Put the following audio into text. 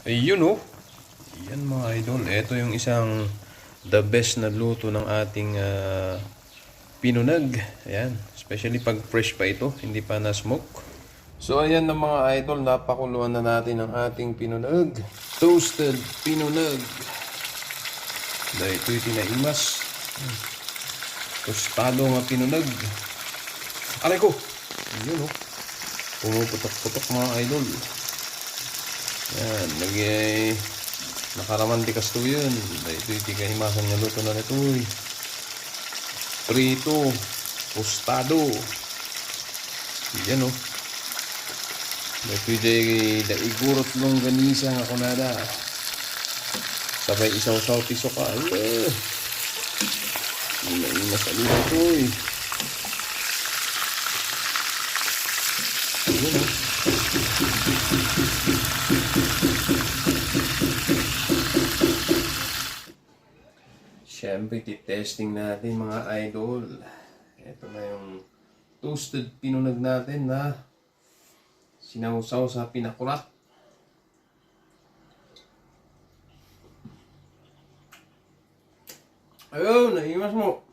Ayun oh. Yan mga idol. Ito yung isang the best na luto ng ating pinunag. Ayan. Especially pag fresh pa ito. Hindi pa na-smoke. So ayan na mga idol. Napakuluan na natin ang ating pinunag. Toasted pinunag. Dahil ito'y tinaimas. Tostado nga pinunag. Aray ko! Ayun oh. Pumuputok-putok mga idol. Yan, nakaraman di kasto yun. Ito yung tigahimasan nga luto na nito. Prito, tostado. Yan o. Ito yung daigurot ng ganisa nga kunada. Sabay isaw-saw piso ka. Ina sa luto ito eh. Yan o. Siyempre, testing natin mga idol. Ito na yung toasted pinunag natin na sinawsaw sa pinakurat. Ayun, naimas mo.